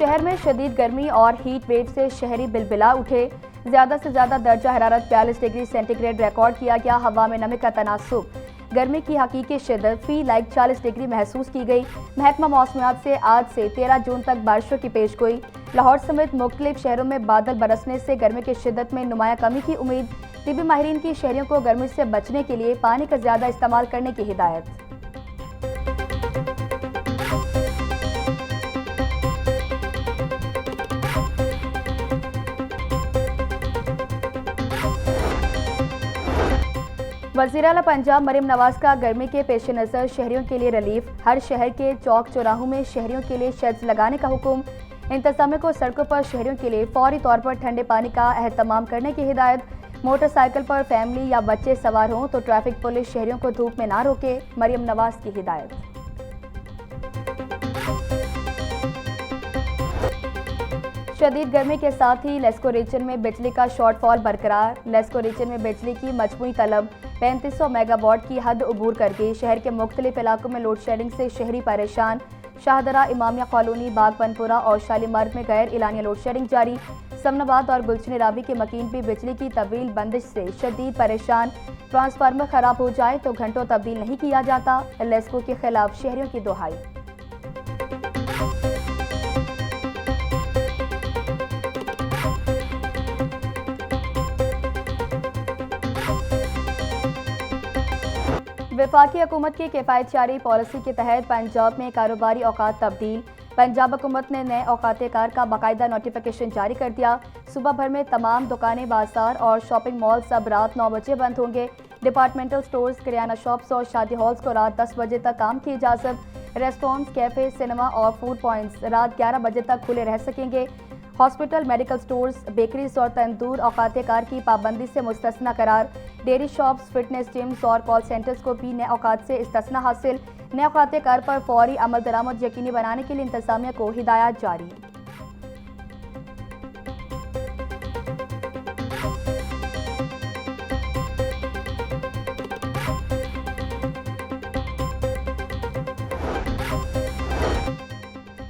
शहर में शदीद गर्मी और हीट वेव से शहरी बिलबिला उठे। ज़्यादा से ज़्यादा दर्जा हरारत 42 डिग्री सेंटीग्रेड रिकॉर्ड किया गया। हवा में नमी का तनासुब, गर्मी की हकीकी शिद्दत फी लाइक 40 डिग्री महसूस की गई। महकमा मौसमियात से आज से 13 जून तक बारिशों की पेशगोई। लाहौर समेत मुख्तलिफ शहरों में बादल बरसने से गर्मी की शिद्दत में नुमाया कमी की उम्मीद। तिबी माहिरीन की शहरियों को गर्मी से बचने के लिए पानी का ज़्यादा इस्तेमाल करने की हिदायत। वज़ीर आला पंजाब मरियम नवाज का गर्मी के पेश नज़र शहरियों के लिए रिलीफ। हर शहर के चौक चौराहों में शहरियों के लिए शेड्स लगाने का हुक्म। इंतजामिया को सड़कों पर शहरियों के लिए फौरी तौर पर ठंडे पानी का एहतमाम करने की हिदायत। मोटरसाइकिल पर फैमिली या बच्चे सवार हों तो ट्रैफिक पुलिस शहरियों को धूप में ना रोके, मरियम नवाज की हिदायत। शदीद गर्मी के साथ ही लेस्को रीजन में बिजली का शॉर्टफॉल बरकरार। लेस्को रीजन में बिजली की मजमूई तलब 3500 मेगावाट की हद अबूर कर गई। शहर के मुख्तलिफ इलाकों में लोड शेडिंग से शहरी परेशान। शाहदरा, इमामिया कॉलोनी, बागपनपुरा और शालीमार में गैर इलानिया लोड शेडिंग जारी। समनाबाद और गुलशन रावी के मकीन भी बिजली की तवील बंदिश से शदीद परेशान। ट्रांसफार्मर खराब हो जाए तो घंटों तब्दील नहीं किया जाता। लेस्को के खिलाफ शहरियों की दुहाई। वफाकी हुकूमत की किफ़ायतशारी पॉलिसी के तहत पंजाब में कारोबारी औकात तब्दील। पंजाब हुकूमत ने नए औकात कार का बाकायदा नोटिफिकेशन जारी कर दिया। सुबह भर में तमाम दुकानें, बाजार और शॉपिंग मॉल सब रात 9 बजे बंद होंगे। डिपार्टमेंटल स्टोर्स, किराना शॉप्स और शादी हॉल्स को रात 10 बजे तक काम की इजाज़त। रेस्टोरेंट्स, कैफ़े, सिनेमा और फूड पॉइंट्स रात 11 बजे तक खुले रह सकेंगे। हॉस्पिटल, मेडिकल स्टोर्स, बेकरीज और तंदूर औकात कार की पाबंदी से मुस्तस्ना करार। डेयरी शॉप्स, फिटनेस जिम्स और कॉल सेंटर्स को भी नए औकात से इस्तिस्ना हासिल। नए औकात कार पर फौरी अमल दरामद यकीनी बनाने के लिए इंतजामिया को हिदायत जारी।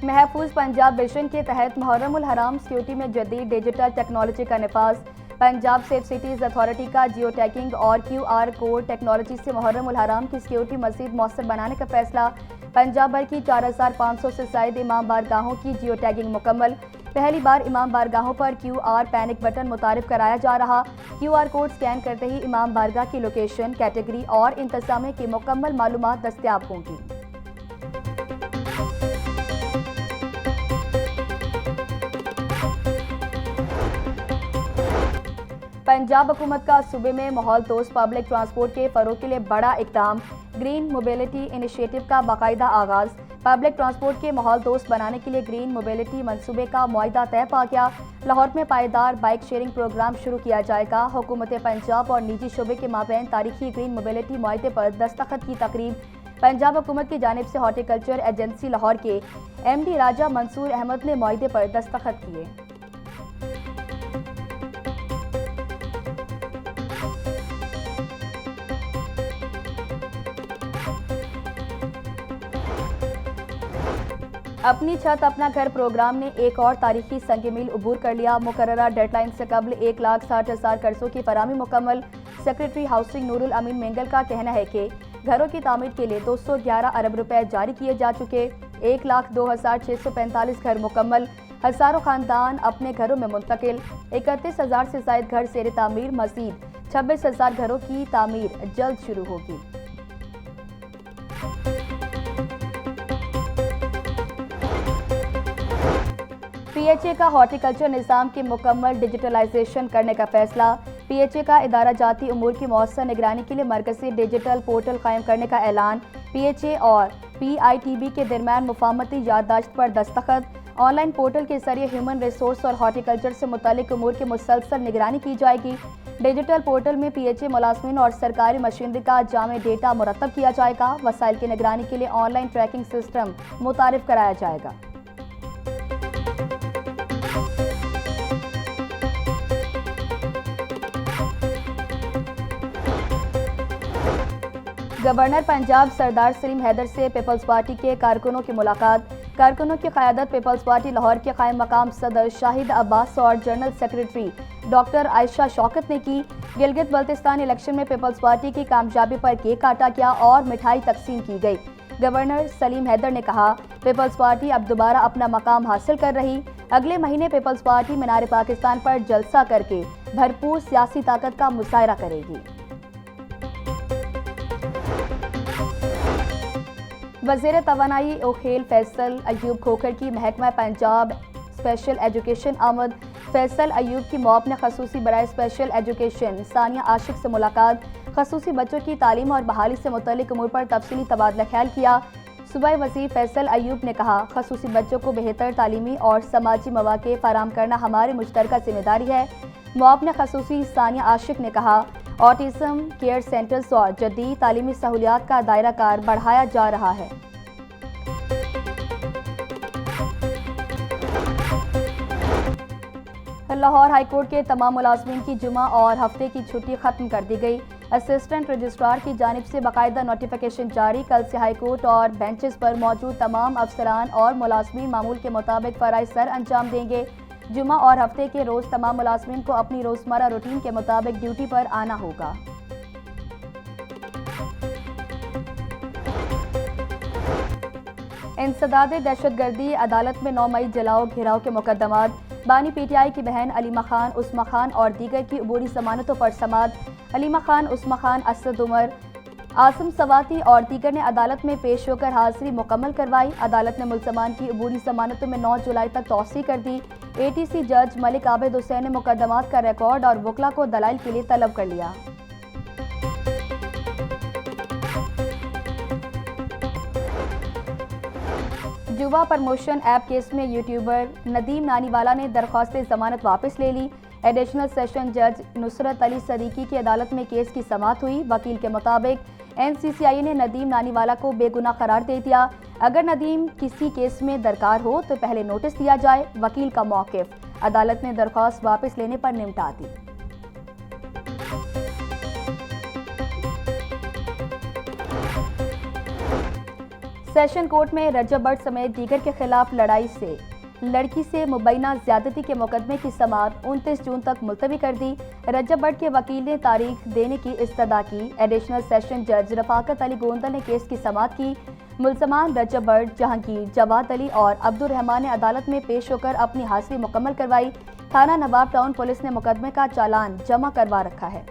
महफूज पंजाब विजन के तहत मुहर्रम उल हराम सिक्योरिटी में जदीद डिजिटल टेक्नोलॉजी का नफाज। पंजाब सेफ सिटीज अथॉरिटी का जियो टैगिंग और QR कोड टेक्नोलॉजी से मुहर्रम उल हराम की सिक्योरिटी मजीद मौसर बनाने का फैसला। पंजाब भर की 4500 से ज़ायद इमाम बारगाहों की जियो टैगिंग मुकम्मल। पहली बार इमाम बारगाहों पर QR पैनिक बटन मुतारिफ कराया जा रहा। QR कोड स्कैन करते ही इमाम बारगाह की लोकेशन, कैटेगरी और इंतजामिया की मुकम्मल मालूमात दस्तयाब होंगी। पंजाब हुकूमत का सूबे में माहौल दोस्त पब्लिक ट्रांसपोर्ट के फरोग के लिए बड़ा इकदाम। ग्रीन मोबिलिटी इनिशिएटिव का बाकायदा आगाज। पब्लिक ट्रांसपोर्ट के माहौल दोस्त बनाने के लिए ग्रीन मोबिलिटी मंसूबे का मुआहिदा तय पा गया। लाहौर में पायदार बाइक शेयरिंग प्रोग्राम शुरू किया जाएगा। हुकूमत पंजाब और निजी शोबे के माबैन तारीखी ग्रीन मोबिलिटी मुआहिदे पर दस्तखत की तकरीब। पंजाब हुकूमत की जानिब से हॉर्टिकल्चर एजेंसी लाहौर के MD राजा मंसूर अहमद ने मुआहिदे पर दस्तखत किए। अपनी छत अपना घर प्रोग्राम ने एक और तारीखी संग मील अबूर कर लिया। मुकर्ररा डेडलाइन से कबल 1,60,000 कर्जों की फराहमी मुकम्मल। सेक्रेटरी हाउसिंग नूरुल अमीन मेंगल का कहना है कि घरों की तामीर के लिए 211 अरब रुपए जारी किए जा चुके। 1,02,645 घर मुकम्मल। हजारों खानदान अपने घरों में मुंतकिल। 31,000 से ज़ायद घर ज़ेर तामीर। मजीद 26,000 घरों की तामीर जल्द शुरू होगी। PHA का हॉर्टिकल्चर निज़ाम की मुकम्मल डिजिटलाइजेशन करने का फैसला। PHA का इदारा जाती उमूर की मौसर निगरानी के लिए मरकजी डिजिटल पोर्टल कायम करने का ऐलान। PHA और PITB के दरमियान मुफाहमती याददाश्त पर दस्तखत। ऑनलाइन पोर्टल के जरिए ह्यूमन रिसोर्स और हॉर्टिकल्चर से मुतालिक उमूर की मुसलसल निगरानी की जाएगी। डिजिटल पोर्टल में PHA मुलाजमीन और सरकारी मशीनरी का जामे डेटा मुरतब किया जाएगा। वसाइल की निगरानी के लिए ऑनलाइन ट्रैकिंग सिस्टम मुतारिफ कराया जाएगा। गवर्नर पंजाब सरदार सलीम हैदर से पीपल्स पार्टी के कारकुनों की मुलाकात। कारकुनों की क़यादत पीपल्स पार्टी लाहौर के कायम मकाम सदर शाहिद अब्बास और general secretary doctor Ayesha Shaukat ने की। गिलगित बल्तिस्तान इलेक्शन में पीपल्स पार्टी की कामयाबी पर केक काटा गया और मिठाई तकसीम की गई। गवर्नर सलीम हैदर ने कहा, पीपल्स पार्टी अब दोबारा अपना मकाम हासिल कर रही। अगले महीने पीपल्स पार्टी मीनार पाकिस्तान पर जलसा करके भरपूर सियासी ताकत का मुजाहरा करेगी। वज़ीर तवानाई और खेल फैसल अयूब खोखर की महकमा पंजाब स्पेशल एजुकेशन आमद। फैसल अयूब की मौत ने खसूसी बराए स्पेशल एजुकेशन सानिया आशिक से मुलाकात, खसूसी बच्चों की तालीम और बहाली से मुतल्लिक उमूर पर तफसीली तबादला ख्याल किया। सूबाई वज़ीर फैसल अयूब ने कहा, खसूसी बच्चों को बेहतर तालीमी और समाजी मौक़े फराहम करना हमारी मुश्तरका जिम्मेदारी है। मुआवने खसूसी सानिया आशिक ने कहा, ऑटिज़म केयर सेंटर्स और जदीद तालीमी सहूलियात का दायरा कार बढ़ाया जा रहा है। लाहौर हाईकोर्ट के तमाम मुलाजमीन की जुमा और हफ्ते की छुट्टी खत्म कर दी गई। असिस्टेंट रजिस्ट्रार की जानिब से बाकायदा नोटिफिकेशन जारी। कल से हाईकोर्ट और बेंचेस पर मौजूद तमाम अफसरान और मुलाजमीन मामूल के मुताबिक फ़राइज़ सर अंजाम देंगे। जुमा और हफ्ते के रोज़ तमाम मुलाजमीन को अपनी रोज़मर्रा रूटीन के मुताबिक ड्यूटी पर आना होगा। इंसदाद दहशतगर्दी अदालत में 9 मई जलाओ घिराव के मुकदमात। बानी पीटीआई की बहन अलीमा खान, उस्मा खान और दीगर की अबूरी जमानतों पर समाअत। अलीमा खान, उस्मा खान, असद उमर, आसिम सवाती और दीगर ने अदालत में पेश होकर हाजिरी मुकम्मल करवाई। अदालत ने मुल्ज़मान की अबूरी जमानतों में 9 जुलाई तक तौसी कर दी। एटीसी जज मलिक आबिद हुसैन ने मुकदमात का रिकॉर्ड और वकला को दलाइल के लिए तलब कर लिया। जुवा प्रमोशन ऐप केस में यूट्यूबर नदीम नानीवाला ने दरख्वास्त जमानत वापस ले ली। एडिशनल सेशन जज नुसरत अली सदीकी की अदालत में केस की समाअत हुई। वकील के मुताबिक NCCI ने नदीम नानीवाला को बेगुनाह करार दे दिया। अगर नदीम किसी केस में दरकार हो तो पहले नोटिस दिया जाए। वकील का मौक़िफ़, अदालत ने दरख्वास्त वापस लेने पर निपटा दी। सेशन कोर्ट में रजब भट्ट समेत दीगर के खिलाफ लड़की से मुबैना ज्यादती के मुकदमे की समाअत 29 जून तक मुलतवी कर दी। रजब भट्ट के वकील ने तारीख देने की इस्तदा की। एडिशनल सेशन जज रफाकत अली गोंदल ने केस की समाअत की। मुल्ज़मान रजब भट्ट, जहांगीर, जवाद अली और अब्दुल रहमान ने अदालत में पेश होकर अपनी हाजिरी मुकम्मल करवाई। थाना नवाब टाउन पुलिस ने मुकदमे का चालान जमा करवा रखा है।